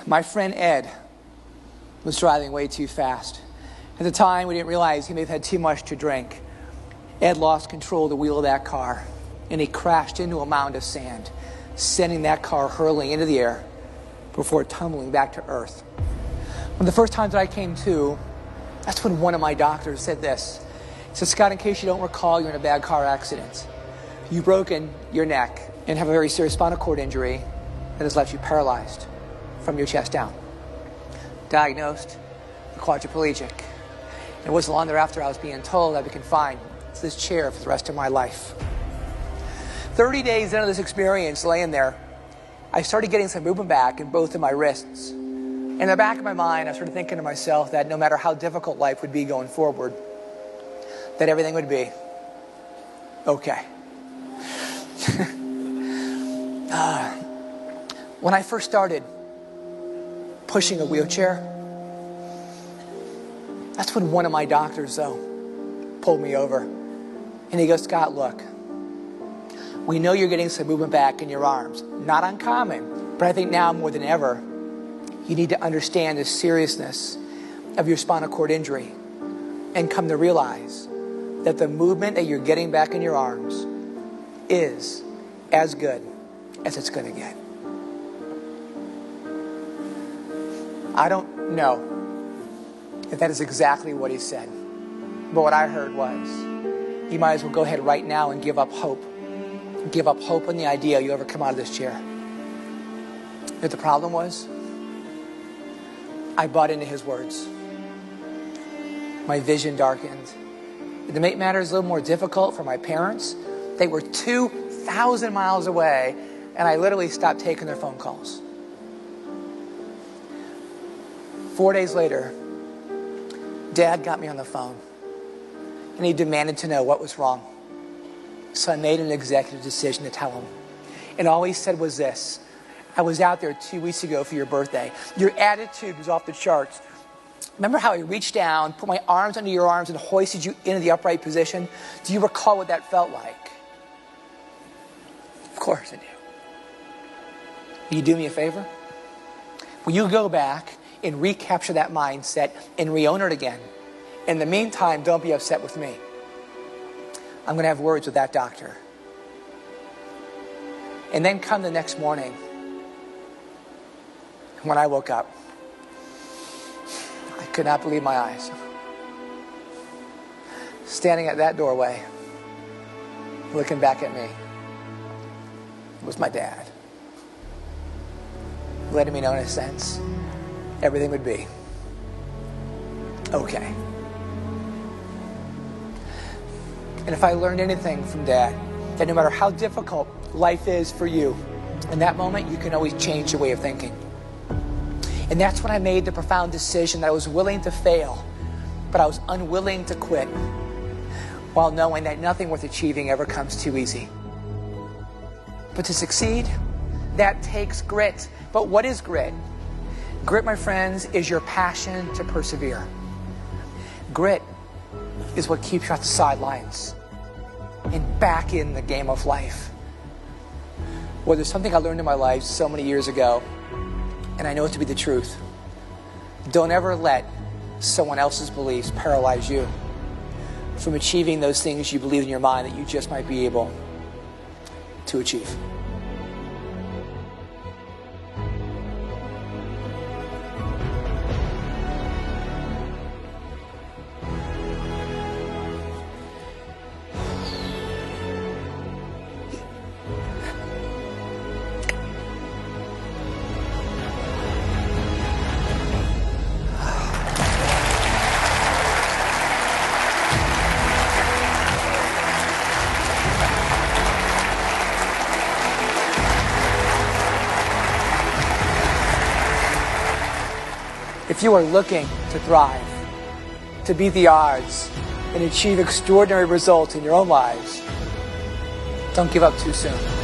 My friend Ed was driving way too fast. At the time, we didn't realize he may have had too much to drink. Ed lost control of the wheel of that car, and he crashed into a mound of sand, sending that car hurtling into the air before tumbling back to earth. One of the first times that I came to, that's when one of my doctors said this. He said, Scott, in case you don't recall, you're in a bad car accident. You've broken your neck and have a very serious spinal cord injury that has left you paralyzed from your chest down. Diagnosed quadriplegic. It wasn't long thereafter I was being told I'd be confined to this chair for the rest of my life. 30 days into this experience, laying there, I started getting some movement back in both of my wrists. In the back of my mind, I started thinking to myself that no matter how difficult life would be going forward, that everything would be okay. When I first started pushing a wheelchair, that's when one of my doctors, though, pulled me over. And he goes, Scott, look, we know you're getting some movement back in your arms. Not uncommon, but I think now more than ever, you need to understand the seriousness of your spinal cord injury and come to realize that the movement that you're getting back in your arms is as good as it's going to get. I don't know if that is exactly what he said, but what I heard was, you might as well go ahead right now and give up hope. Give up hope on the idea you'll ever come out of this chair. But the problem was, I bought into his words. My vision darkened. And to make matters a little more difficult for my parents, they were 2,000 miles away, and I literally stopped taking their phone calls. 4 days later, Dad got me on the phone, and he demanded to know what was wrong. So I made an executive decision to tell him. And all he said was this: I was out there 2 weeks ago for your birthday. Your attitude was off the charts. Remember how I reached down, put my arms under your arms, and hoisted you into the upright position? Do you recall what that felt like? Of course I do. Will you do me a favor? Will you go back and recapture that mindset and re-own it again? In the meantime, don't be upset with me. I'm going to have words with that doctor. And then come the next morning, when I woke up, I could not believe my eyes. Standing at that doorway, looking back at me, was my dad. Letting me know, in a sense, everything would be okay. And if I learned anything from Dad, that no matter how difficult life is for you, in that moment, you can always change your way of thinking. And that's when I made the profound decision that I was willing to fail, but I was unwilling to quit, while knowing that nothing worth achieving ever comes too easy. But to succeed, that takes grit. But what is grit? Grit, my friends, is your passion to persevere. Grit is what keeps you off the sidelines and back in the game of life. Well, there's something I learned in my life so many years ago, and I know it to be the truth. Don't ever let someone else's beliefs paralyze you from achieving those things you believe in your mind that you just might be able to achieve. If you are looking to thrive, to beat the odds, and achieve extraordinary results in your own lives, don't give up too soon.